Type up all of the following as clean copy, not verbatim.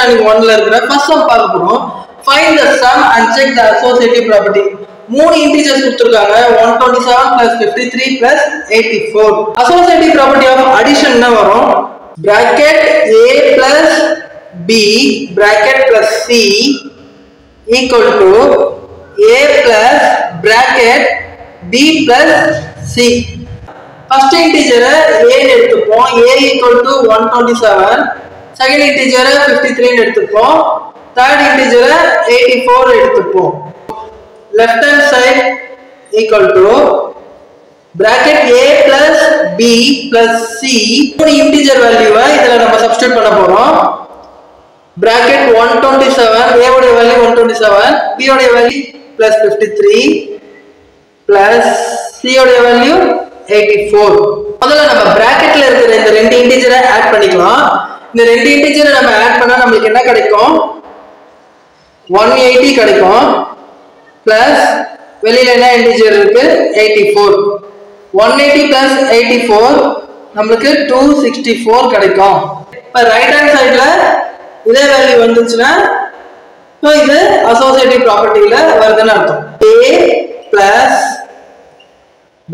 Understanding 1ல இருக்கிற first sum பார்க்க போறோம். Find the some and check the associative property. மூணு இன்டிஜர்ஸ் கொடுத்திருக்காங்க 127 + 53 + 84. அசோசியேட்டிவ் ப்ராப்பர்ட்டி ஆஃப் அடிஷன் என்ன வரும்? bracket a plus b bracket plus c equal to a plus bracket b plus c. First integer a எடுத்துப்போம். a equal to 127. Second integer 53 எடுத்துப்போம். Third integer 84 எடுத்துப்போம். Left hand side equal to bracket a plus b plus c. ஒரு integer value இதல நம்ம substitute பண்ண போறோம். bracket 127 a உடைய value 127, b உடைய value plus 53 plus c உடைய value 84. முதல்ல நம்ம பிராக்கெட்ல இருக்கிற இந்த ரெண்டு இன்டிஜரை ஆட் பண்ணிக்கலாம். இந்த ரெண்டு இன்டிஜரை நம்ம ஆட் பண்ணா நமக்கு என்ன கிடைக்கும்? 180 கிடைக்கும். பிளஸ் வெளியில என்ன இன்டிஜர் இருக்கு? 84. 180 plus 84 நமக்கு 264 கிடைக்கும். இப்ப ரைட் ஹேண்ட் சைடுல இதே வேல்யூ வந்துச்சுன்னா இது அசோசியேட்டிவ் ப்ராப்பர்ட்டில வருதுன்னு அர்த்தம். a plus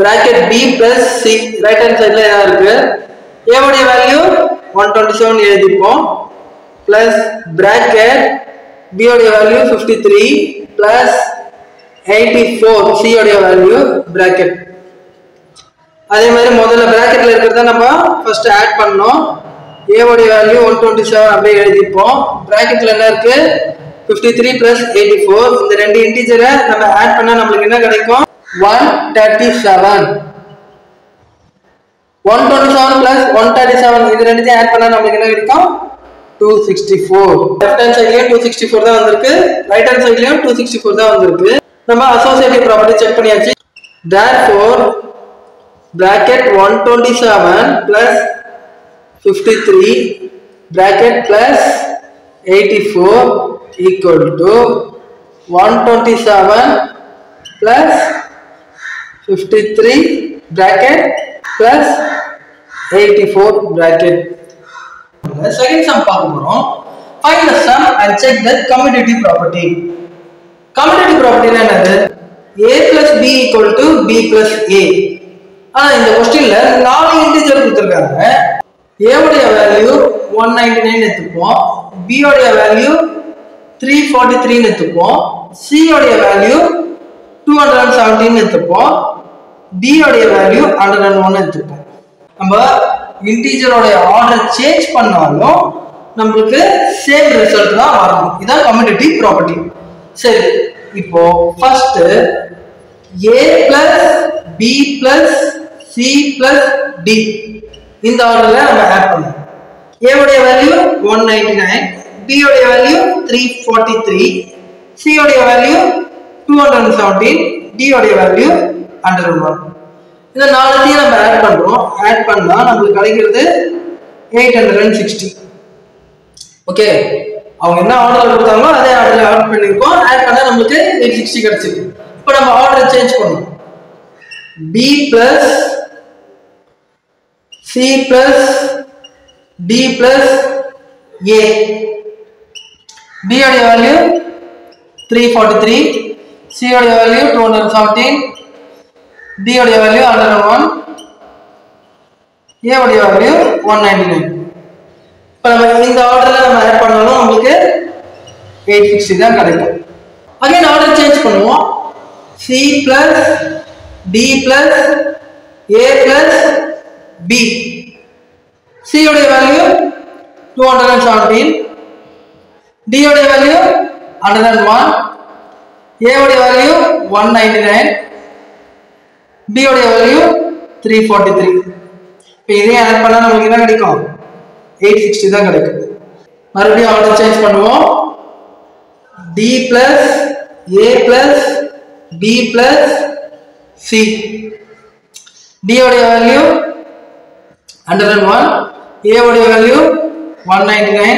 bracket b plus c right hand side la என்ன இருக்கு? a உடைய வேல்யூ 127 எழுதிப்போம் plus bracket b உடைய வேல்யூ 53 plus 84 c உடைய வேல்யூ bracket. அதே மாதிரி முதல்ல bracketல இருக்கிறத நம்ம ஃபர்ஸ்ட் ஆட் பண்ணோம். a உடைய வேல்யூ 127 அப்படியே எழுதிப்போம். bracketல என்ன இருக்கு? 53 plus 84. இந்த ரெண்டு இன்டிஜரை நம்ம ஆட் பண்ணா நமக்கு என்ன கிடைக்கும்? 137. 127 plus 137 இது ரெண்டுத்தையும் ஆட் பண்ணா நமக்கு என்ன கிடைக்கும்? 264. லெஃப்ட் ஹேண்ட் சைடுலயும் 264 தான் வந்திருக்கு, ரைட் ஹேண்ட் சைடுலயும் 264 தான் வந்திருக்கு. நம்ம அசோசியேட்டிவ் ப்ராப்பர்ட்டி செக் பண்ணியாச்சு. therefore bracket 127 plus 53 bracket plus 84 equal to 127 plus 53 bracket plus 84 bracket. Second sum பார்க்க போறோம். Find the sum and check the commutative property. Commutative property என்னது? a plus b equal to b plus a. ஆனா இந்த क्वेश्चनல நாலு integer கொடுத்திருக்காங்க. a உடைய value 199 எடுத்துப்போம், b உடைய வேல்யூ 343 எடுத்துப்போம், c உடைய வேல்யூ 217 எடுத்துப்போம், d உடைய வேல்யூ 101 எடுத்துப்போம். நம்ம இன்டிஜரோட ஆர்டர் சேஞ்ச் பண்ணாலும் நமக்கு சேம் ரிசல்ட் தான் வரும். இதான் கம்யூட்டேட்டிவ் ப்ராப்பர்ட்டி. சரி, இப்போ first a plus b plus c plus d இந்த ஆர்டர்ல நம்ம ஆட் பண்ணோம். a உடைய வேல்யூ 199, b உடைய வேல்யூ 343, c உடைய வேல்யூ 217, d உடைய வேல்யூ 101. இந்த நாலுத்தையும் நம்ம ஆட் பண்றோம். ஆட் பண்ணா நமக்கு கிடைக்கிறது 860. ஓகே, அவங்க என்ன ஆர்டர் கொடுத்தாங்களோ அதே ஆர்டர்ல ஆட் பண்ணிருக்கோம். ஆட் பண்ணா நமக்கு 860 கிடைச்சிருக்கு. இப்போ நம்ம ஆர்டர் சேஞ்ச் பண்ணோம். b plus c plus d plus a. b உடைய வேல்யூ 343, c உடைய வேல்யூ 217, d உடைய வேல்யூ 101, a உடைய வேல்யூ 199. இப்போ நம்ம இந்த ஆர்டர்ல நம்ம ஆட் பண்ணாலும் நமக்கு 860 தான் கிடைக்கும். அகைன் ஆர்டர் சேஞ்ச் பண்ணுவோம். c plus d plus a plus b. c உடைய வேல்யூ 217, d உடைய வேல்யூ 101, a உடைய வேல்யூ 199, b உடைய வேல்யூ 343. இப்போ இதையும் ஆட் பண்ணா நமக்கு என்ன கிடைக்கும்? 860 தான் கிடைக்கும். மறுபடியும் ஆர்டர் சேஞ்ச் பண்ணுவோம். d plus a plus b plus c. d உடைய வேல்யூ 101, a உடைய வேல்யூ 199,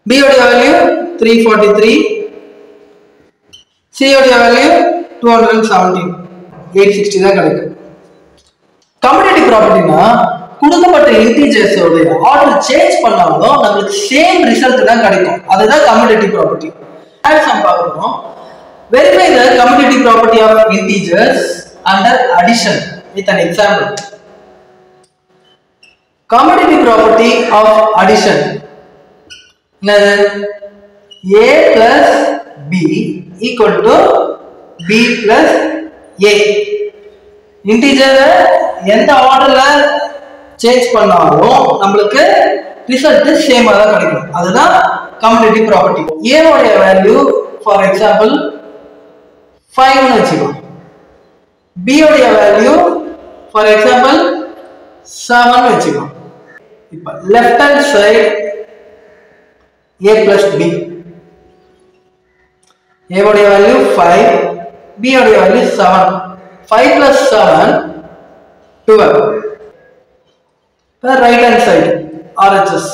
b உடைய வேல்யூ 343, c உடைய வேல்யூ 217. 860 தான் கிடைக்கும். கம்யூட்டேட்டிவ் ப்ராப்பர்ட்டினா கொடுக்கப்பட்ட இன்டிஜர்ஸோட ஆர்டர் சேஞ்ச் பண்ணாலும் நமக்கு சேம் ரிசல்ட் தான் கிடைக்கும். அதுதான் கம்யூட்டேட்டிவ் ப்ராப்பர்ட்டி. சம் பார்க்கணும். Verify the commutative property of integers under addition with an example. Commutative property of addition. A plus B equal to B plus A. Integer எந்த ஆர்டர்ல change பண்ணாலும் நமக்கு ரிசல்ட் சேமா தான் கிடைக்கும். அதுதான் கம்யூட்டேட்டிவ் ப்ராப்பர்ட்டி. A உடைய வேல்யூ ஃபார் எக்ஸாம்பிள் 5 னு வெச்சுக்கலாம். B உடைய வேல்யூ ஃபார் எக்ஸாம்பிள் 7 னு வெச்சுக்கலாம். இப்ப left hand side A plus B. A உடைய வேல்யூ 5, B உடைய value 7. 5 plus 7 12. The right hand side RHS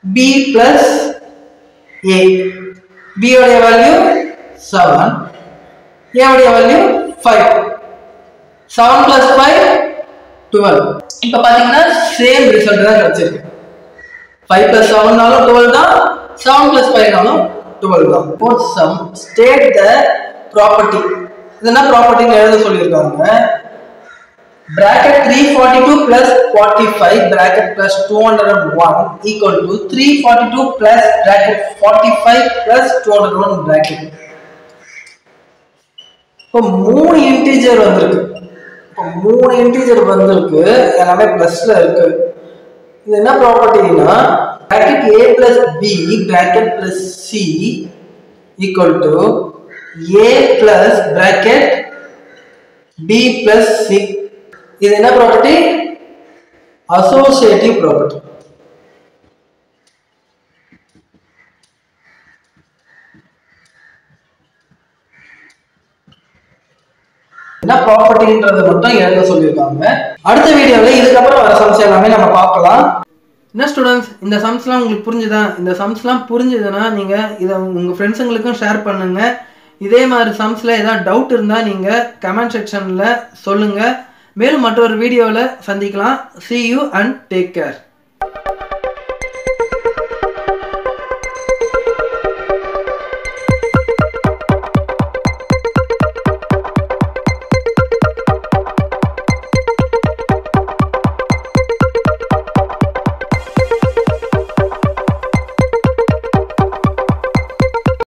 B plus A. B உடைய வேல்யூ 7, A உடைய வேல்யூ 5. 7 plus 5 12. இப்ப பாத்தீங்கன்னா சேம் ரிசல்ட் தான் கிடைச்சிருக்கு. 5 plus 7 நாலும் 12 தான், 7 plus 5 நாலும் 12 தான். Fourth sum, state the property. இதுனா ப்ராப்பர்ட்டின்னு எழுத சொல்லியிருக்காங்க. bracket 342 plus 45 bracket plus 201 equal to 342 plus bracket 45 plus 201 bracket. இப்போ 3 இன்டிஜர் வந்திருக்கு. இப்போ 3 இன்டிஜர் வந்திருக்கு, எல்லாமே பிளஸ்ல இருக்கு. இது என்ன ப்ராப்பர்ட்டினா bracket A plus B bracket plus C equal to A plus bracket B plus C. இது என்ன ப்ராப்பர்ட்டி? Associative property. என்ன ப்ராப்பர்ட்டின்றதை மட்டும் எழுத சொல்லியிருக்காங்க. அடுத்த வீடியோல இதுக்கப்புறம் வர சம்ஸ் எல்லாமே நம்ம பார்க்கலாம். என்ன ஸ்டூடெண்ட்ஸ், இந்த சம்ஸ்லாம் உங்களுக்கு புரிஞ்சுதா? இந்த சம்ஸ்லாம் புரிஞ்சுதுன்னா நீங்கள் இதை உங்கள் ஃப்ரெண்ட்ஸுங்களுக்கும் ஷேர் பண்ணுங்கள். இதே மாதிரி சம்ஸில் ஏதாவது டவுட் இருந்தால் நீங்கள் கமெண்ட் செக்ஷனில் சொல்லுங்கள். மேலும் மற்றொரு வீடியோவில் சந்திக்கலாம். See you and take care.